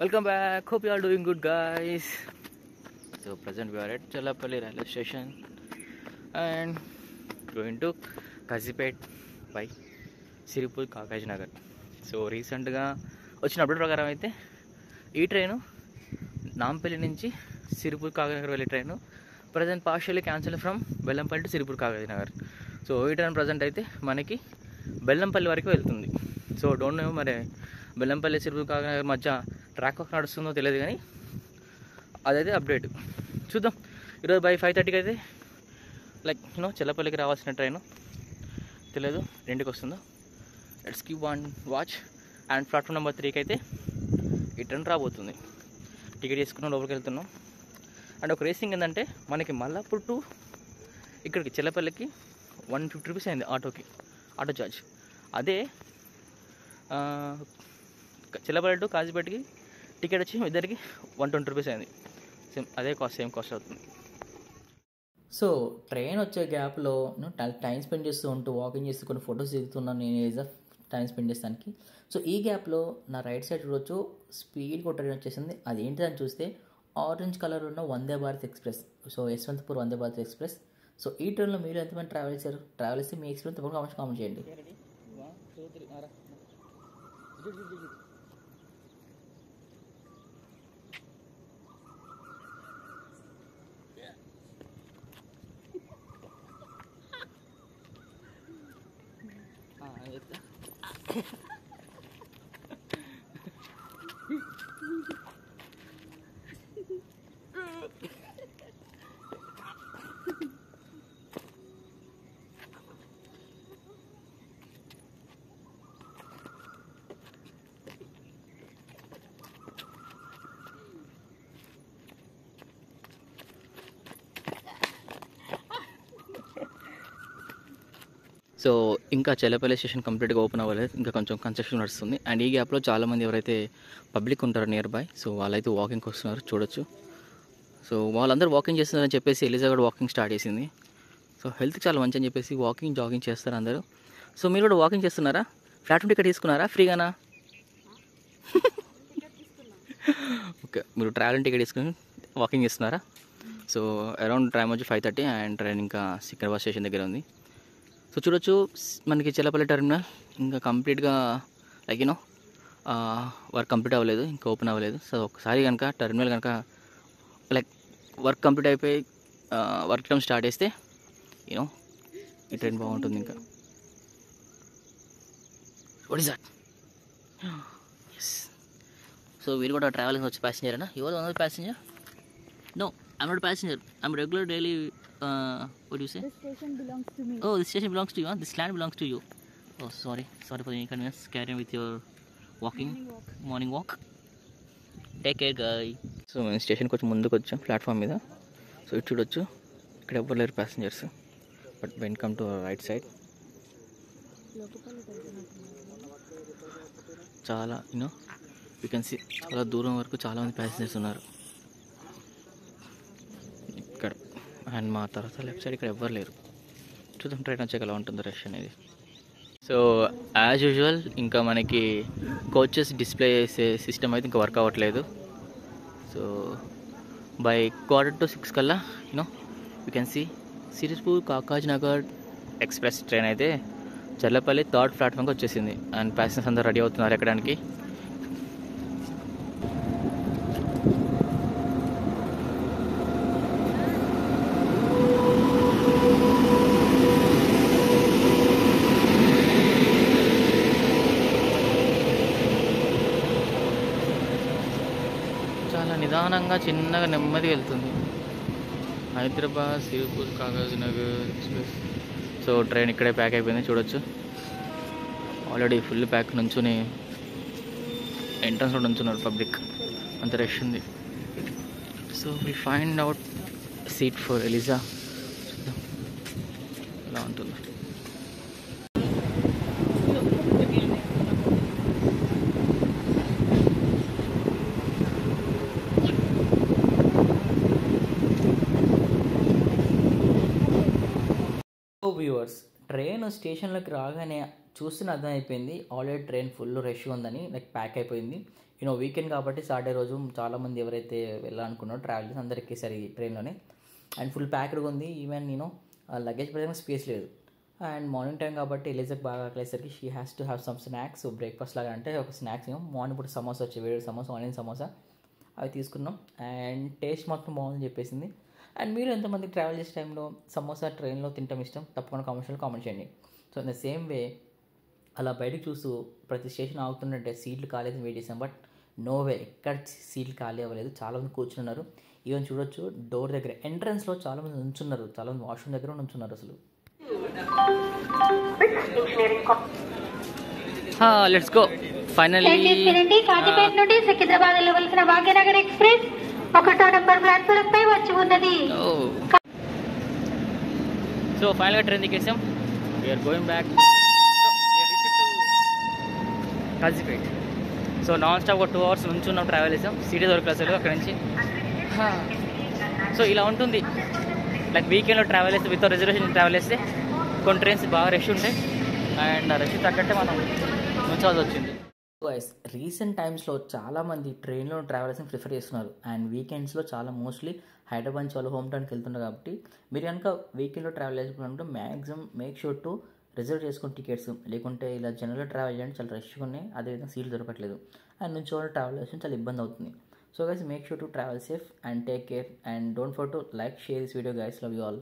Welcome back. Hope you are doing good, guys. So present we are at Challapalli railway station and going to Kazipet by Siripur Kakaj Nagar. So recentగా వచ్చిన update ప్రకారం అయితే ఈ train Nampally నుంచి సిరిపూర్ కాగజ్ నగర్ వెళ్ళే train present partially cancel from Bellampalli to Sirpur Kagaz Nagar. So ఈ train present అయితే మనకి బెల్లంపల్లి వరకు వెళ్తుంది. సో డోంట్ నో మరి బెల్లంపల్లి సిరిపూర్ కాగజ్ నగర్ మధ్య ట్రాక్ వర్క్ నడుస్తుందో తెలియదు, కానీ అదైతే అప్డేట్ చూద్దాం. ఈరోజు బై 5:30కి అయితే లైక్ చెల్లపల్లికి రావాల్సిన ట్రైను తెలియదు రెండుకి వస్తుందో. Let's keep one watch. And platform number 3కి అయితే ఈ ట్రైన్ రాబోతుంది. టికెట్ తీసుకున్నాం, లోపలికి వెళ్తున్నాం. అండ్ ఒక రేసింగ్ ఏంటంటే మనకి మల్లాపూర్ టు ఇక్కడికి చెల్లపల్లికి 150 రూపీస్ అయింది ఆటో ఛార్జ్. అదే చెల్లపల్లి టు కాజీపేటకి టికెట్ వచ్చి ఇద్దరికి 120 రూపీస్ అయింది. సేమ్ కాస్ట్ అవుతుంది. సో ట్రైన్ వచ్చే గ్యాప్లో టైం స్పెండ్ చేస్తూ ఉంటూ వాకింగ్ చేస్తూ కొన్ని ఫొటోస్ దిగుతున్నాను నేను ఏజ్ ఆఫ్ టైం స్పెండ్ చేస్తానికి. సో ఈ గ్యాప్లో నా రైట్ సైడ్ చూడొచ్చు స్పీడ్ ఒక ట్రైన్ వచ్చేసింది. అది ఏంటిదని చూస్తే ఆరెంజ్ కలర్ ఉన్న Vande Bharat express. So Yesvantpur Vande Bharat express. So ఈ ట్రైన్లో మీరు ఎంతమంది ట్రావెల్ చేశారు? ట్రావెల్ చేస్తే మీ ఎక్స్పీరియన్స్ తప్పకుండా కామెంట్ చేయండి. సో ఇంకా చెల్లపల్లి స్టేషన్ కంప్లీట్గా ఓపెన్ అవ్వలేదు, ఇంకా కొంచెం కన్స్ట్రక్షన్ నడుస్తుంది. అండ్ ఈ గ్యాప్లో చాలామంది ఎవరైతే పబ్లిక్ ఉంటారో నియర్ బై, సో వాళ్ళైతే వాకింగ్కి వస్తున్నారు చూడొచ్చు. సో వాళ్ళందరూ వాకింగ్ చేస్తున్నారని చెప్పేసి ఎలిజా కూడా వాకింగ్ స్టార్ట్ చేసింది. సో హెల్త్కి చాలా మంచి అని చెప్పేసి వాకింగ్ జాగింగ్ చేస్తారు అందరూ. సో మీరు కూడా వాకింగ్ చేస్తున్నారా? ప్లాట్ఫామ్ టికెట్ తీసుకున్నారా? ఫ్రీగానా? ఓకే, మీరు ట్రావెలింగ్ టికెట్ తీసుకుని వాకింగ్ చేస్తున్నారా? సో అరౌండ్ టైం వచ్చి 5:30 అండ్ ట్రైన్ ఇంకా సికింద్రాబాద్ స్టేషన్ దగ్గర ఉంది. సో చూడొచ్చు మనకి చెల్లపల్లి టెర్మినల్ ఇంకా కంప్లీట్గా లైక్ వర్క్ కంప్లీట్ అవ్వలేదు, ఇంకా ఓపెన్ అవ్వలేదు. సో ఒకసారి కనుక టెర్మినల్ కనుక లైక్ వర్క్ కంప్లీట్ అయిపోయి వర్క్ టైం స్టార్ట్ చేస్తే ఈ ట్రైన్ బాగుంటుంది. ఇంకా what is that? Yes. So వీరు కూడా ట్రావెలింగ్ వచ్చే ప్యాసింజరేనా? ఎవరు one passenger? No, I'm not passenger. I'm regular daily what do you say? This station belongs to me. Oh, this station belongs to you, huh? This land belongs to you. Oh, sorry for the inconvenience. Carry on with your morning walk. Take care, guy. So మేము స్టేషన్కి వచ్చి ముందుకు వచ్చాం platform మీద. So ఇటు చూడొచ్చు ఇక్కడ ఎవ్వరు లేరు passengers. But when come to right side చాలా యూ కెన్ సీ చాలా దూరం వరకు చాలామంది ప్యాసింజర్స్ ఉన్నారు ఇక్కడ. అండ్ మా తర్వాత లెఫ్ట్ సైడ్ ఇక్కడ ఎవ్వరు లేరు. చూద్దాం ట్రైన్ వచ్చాక ఎలా ఉంటుందో రష్ అనేది. సో యాజ్ యూజువల్ ఇంకా మనకి కోచెస్ డిస్ప్లే చేసే సిస్టమ్ అయితే ఇంకా వర్క్ అవ్వట్లేదు. సో బై 5:45 కల్లా you can see Sirpur Kagaznagar express train అయితే చల్లపల్లి 3rd ప్లాట్ఫామ్కి వచ్చేసింది. అండ్ ప్యాసింజర్స్ అందరూ రెడీ అవుతున్నారు ఎక్కడానికి. చాలా నిదానంగా చిన్నగా నెమ్మదిగా వెళ్తుంది. Hyderabad Sirpur Kaghaznagar express. So train ఇక్కడే ప్యాక్ అయిపోయింది చూడొచ్చు. ఆల్రెడీ ఫుల్ ప్యాక్ నుంచుని ఎంట్రన్స్లో నుంచున్నారు పబ్లిక్, అంత రష్ ఉంది. So we find out seat for Eliza. చూద్దాం ఎలా ఉంటుంది. వ్యూవర్స్, ట్రైన్ స్టేషన్లోకి రాగానే చూస్తున్న అర్థం అయిపోయింది ఆల్రెడీ ట్రైన్ ఫుల్ రష్ ఉందని, లైక్ ప్యాక్ అయిపోయింది. వీకెండ్ కాబట్టి సాటర్డే రోజు చాలామంది ఎవరైతే వెళ్ళాలనుకున్నారో ట్రావెలర్స్ అందరు ఎక్కేసారు ఈ ట్రైన్లోనే. అండ్ ఫుల్ ప్యాక్డ్గా ఉంది. ఈవెన్ లగేజ్ పరంగా స్పేస్ లేదు. అండ్ మార్నింగ్ టైం కాబట్టి ఎలిజబెత్ బాగా ఆకలేసరికి she has to have some snacks. Breakfast లాగా అంటే ఒక స్నాక్స్ మార్నింగ్ పూట సమోసా వచ్చి వేడి సమోసా, ఆనియన్ సమోసా అవి తీసుకున్నాం. అండ్ టేస్ట్ మాత్రం బాగుందని చెప్పేసింది. అండ్ మీరు ఎంతమంది ట్రావెల్ చేసే టైంలో సమోసా ట్రైన్లో తింటాం ఇష్టం తప్పకుండా కామెంట్ చేయండి. So in the same way అలా బయటకు చూస్తూ ప్రతి స్టేషన్ ఆగుతుందంటే సీట్లు కాలేదని వెయిట్ చేసాం. బట్ నో వే, ఎక్కడ సీట్లు ఖాళీ అవ్వలేదు. చాలామంది కూర్చున్నారు. ఈవెన్ చూడొచ్చు డోర్ దగ్గర ఎంట్రన్స్లో చాలామంది నుంచున్నారు. చాలామంది వాష్రూమ్ దగ్గర నుంచున్నారు. అసలు లెట్స్ గో ఫైనల్లీ. కాజీపేట నుండి సికింద్రాబాద్ వెళ్ళవలసిన భాగ్యనగర్ ఎక్స్ప్రెస్ 1వ నంబర్ ప్లాట్ఫారం పై వచ్చి ఉన్నది. సో ఫైనల్గా ట్రైన్ దిగేసాం. We are going back Kazipet. So non stop ఒక 2 hours నుంచి ఉన్నాం, ట్రావెల్ చేసాం. సిటీ దొరకలేదు అసలు అక్కడి నుంచి. సో ఇలా ఉంటుంది. లైక్ వీకెండ్లో ట్రావెల్ చేస్తే వితౌట్ రిజర్వేషన్ ట్రావెల్ చేస్తే కొన్ని ట్రైన్స్ బాగా రష్ ఉంటాయి. అండ్ రష్ తగ్గట్టే మనం ఉంచాల్సి వచ్చింది. రీసెంట్ టైమ్స్లో చాలామంది ట్రైన్లో ట్రావెల్ చేసి ప్రిఫర్ చేస్తున్నారు. అండ్ వీకెండ్స్లో చాలా మోస్ట్లీ హైదరాబాద్ నుంచి వాళ్ళు హోమ్ టౌన్కి వెళ్తున్నారు. కాబట్టి మీరు కనుక వీకెండ్లో ట్రావెల్ చేసుకుంటే maximum make sure to reserve చేసుకుని టికెట్స్. లేకుంటే ఇలా జనరల్గా ట్రావెల్ చేయండి చాలా రష్గా ఉన్నాయి, అదేవిధంగా సీట్లు దొరకట్లేదు. అండ్ నుంచి వాళ్ళు ట్రావెల్ చేసి చాలా ఇబ్బంది అవుతుంది. So guys, make sure to travel safe and take care, and don't forget to like, share this video guys. Love you all.